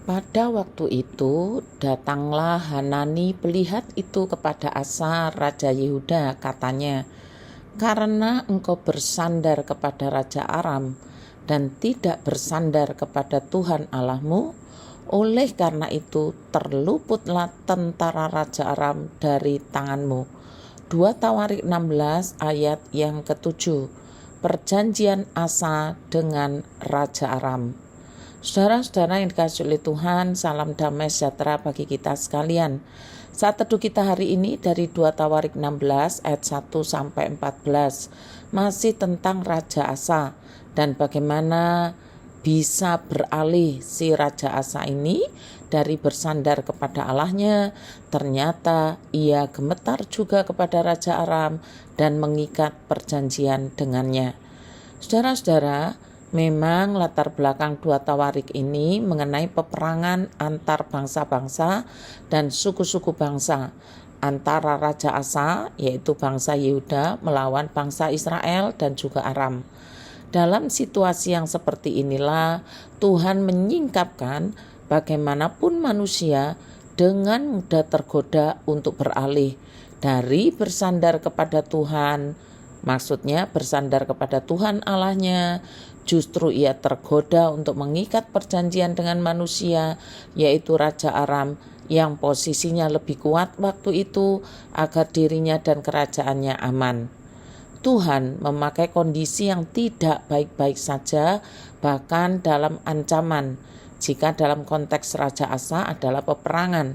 Pada waktu itu datanglah Hanani pelihat itu kepada Asa Raja Yehuda, katanya, "Karena engkau bersandar kepada Raja Aram dan tidak bersandar kepada Tuhan Allahmu, oleh karena itu terluputlah tentara Raja Aram dari tanganmu." 2 Tawarik 16 ayat yang ke-7. Perjanjian Asa dengan Raja Aram. Saudara-saudara yang dikasihi oleh Tuhan, salam damai sejahtera bagi kita sekalian. Saat teduh kita hari ini dari 2 Tawarik 16 ayat 1 sampai 14 masih tentang Raja Asa dan bagaimana bisa beralih si Raja Asa ini dari bersandar kepada Allahnya, ternyata ia gemetar juga kepada Raja Aram dan mengikat perjanjian dengannya. Saudara-saudara, memang latar belakang 2 Tawarik ini mengenai peperangan antar bangsa-bangsa dan suku-suku bangsa antara Raja Asa, yaitu bangsa Yehuda, melawan bangsa Israel dan juga Aram. Dalam situasi yang seperti inilah Tuhan menyingkapkan bagaimanapun manusia dengan mudah tergoda untuk beralih dari bersandar kepada Tuhan, maksudnya bersandar kepada Tuhan Allahnya, justru ia tergoda untuk mengikat perjanjian dengan manusia, yaitu Raja Aram yang posisinya lebih kuat waktu itu agar dirinya dan kerajaannya aman. Tuhan memakai kondisi yang tidak baik-baik saja, bahkan dalam ancaman. Jika dalam konteks Raja Asa adalah peperangan,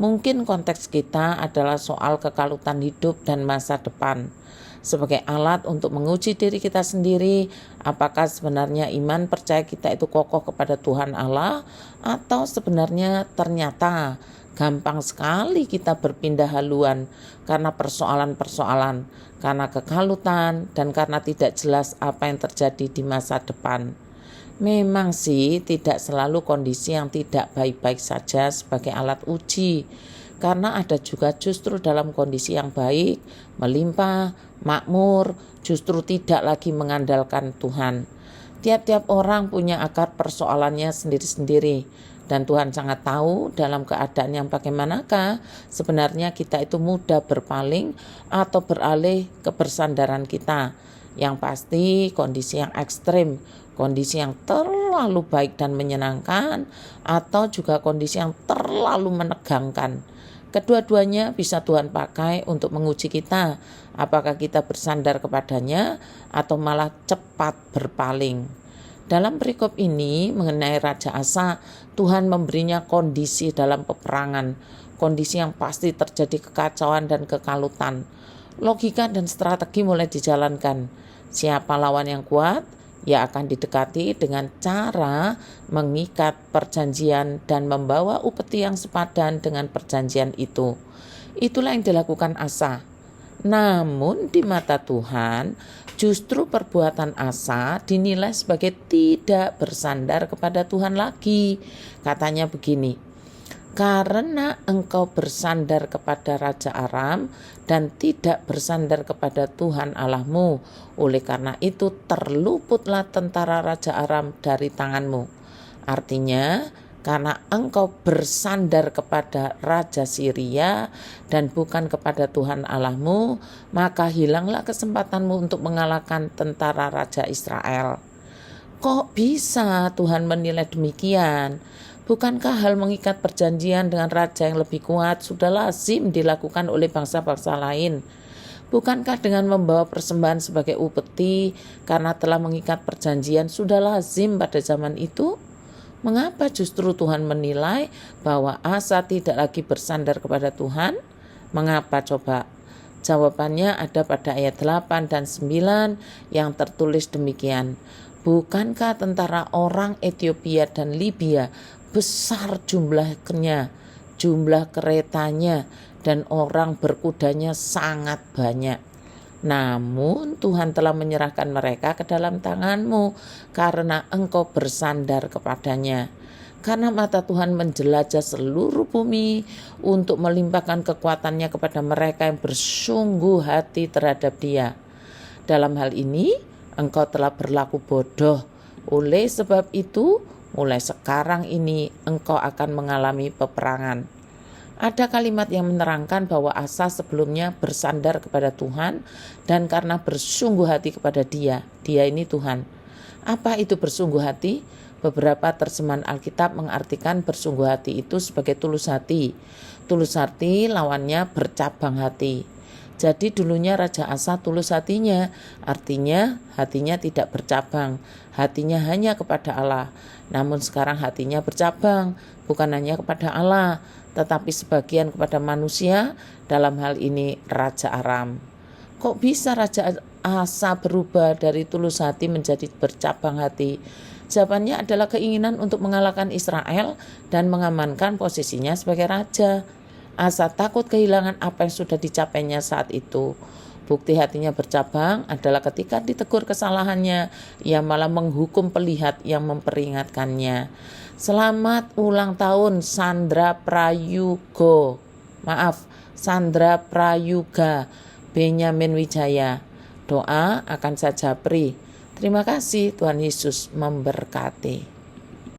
mungkin konteks kita adalah soal kekalutan hidup dan masa depan. Sebagai alat untuk menguji diri kita sendiri, apakah sebenarnya iman percaya kita itu kokoh kepada Tuhan Allah, atau sebenarnya ternyata gampang sekali kita berpindah haluan karena persoalan-persoalan, karena kekalutan, dan karena tidak jelas apa yang terjadi di masa depan. Memang sih tidak selalu kondisi yang tidak baik-baik saja sebagai alat uji, karena ada juga justru dalam kondisi yang baik, melimpah, makmur, justru tidak lagi mengandalkan Tuhan. Tiap-tiap orang punya akar persoalannya sendiri-sendiri, dan Tuhan sangat tahu dalam keadaan yang bagaimanakah sebenarnya kita itu mudah berpaling atau beralih ke bersandaran kita. Yang pasti kondisi yang ekstrim, kondisi yang terlalu baik dan menyenangkan, atau juga kondisi yang terlalu menegangkan. Kedua-duanya bisa Tuhan pakai untuk menguji kita, apakah kita bersandar kepadanya atau malah cepat berpaling. Dalam perikop ini mengenai Raja Asa, Tuhan memberinya kondisi dalam peperangan, kondisi yang pasti terjadi kekacauan dan kekalutan. Logika dan strategi mulai dijalankan. Siapa lawan yang kuat? Ia akan didekati dengan cara mengikat perjanjian dan membawa upeti yang sepadan dengan perjanjian itu. Itulah yang dilakukan Asa. Namun di mata Tuhan, justru perbuatan Asa dinilai sebagai tidak bersandar kepada Tuhan lagi. Katanya begini, "Karena engkau bersandar kepada Raja Aram dan tidak bersandar kepada Tuhan Allahmu, oleh karena itu terluputlah tentara Raja Aram dari tanganmu." Artinya, karena engkau bersandar kepada Raja Syria dan bukan kepada Tuhan Allahmu, maka hilanglah kesempatanmu untuk mengalahkan tentara Raja Israel. Kok bisa Tuhan menilai demikian? Bukankah hal mengikat perjanjian dengan raja yang lebih kuat sudah lazim dilakukan oleh bangsa-bangsa lain? Bukankah dengan membawa persembahan sebagai upeti karena telah mengikat perjanjian sudah lazim pada zaman itu? Mengapa justru Tuhan menilai bahwa Asa tidak lagi bersandar kepada Tuhan? Mengapa coba? Jawabannya ada pada ayat 8 dan 9 yang tertulis demikian. "Bukankah tentara orang Ethiopia dan Libya besar jumlahnya, jumlah keretanya, dan orang berkudanya sangat banyak? Namun Tuhan telah menyerahkan mereka ke dalam tanganmu karena engkau bersandar kepadanya. Karena mata Tuhan menjelajah seluruh bumi untuk melimpahkan kekuatannya kepada mereka yang bersungguh hati terhadap Dia. Dalam hal ini engkau telah berlaku bodoh. Oleh sebab itu mulai sekarang ini engkau akan mengalami peperangan. Ada kalimat yang menerangkan bahwa Asa sebelumnya bersandar kepada Tuhan dan karena bersungguh hati kepada Dia ini Tuhan. Apa itu bersungguh hati? Beberapa terjemahan Alkitab mengartikan bersungguh hati itu sebagai tulus hati. Tulus hati lawannya bercabang hati. Jadi dulunya Raja Asa tulus hatinya, artinya hatinya tidak bercabang, hatinya hanya kepada Allah. Namun sekarang hatinya bercabang, bukan hanya kepada Allah, tetapi sebagian kepada manusia, dalam hal ini Raja Aram. Kok bisa Raja Asa berubah dari tulus hati menjadi bercabang hati? Jawabannya adalah keinginan untuk mengalahkan Israel dan mengamankan posisinya sebagai raja. Asa takut kehilangan apa yang sudah dicapainya saat itu. Bukti hatinya bercabang adalah ketika ditegur kesalahannya, ia malah menghukum pelihat yang memperingatkannya. Selamat ulang tahun Sandra Prayuga Benyamin Wijaya. Doa akan saya japri. Terima kasih, Tuhan Yesus memberkati.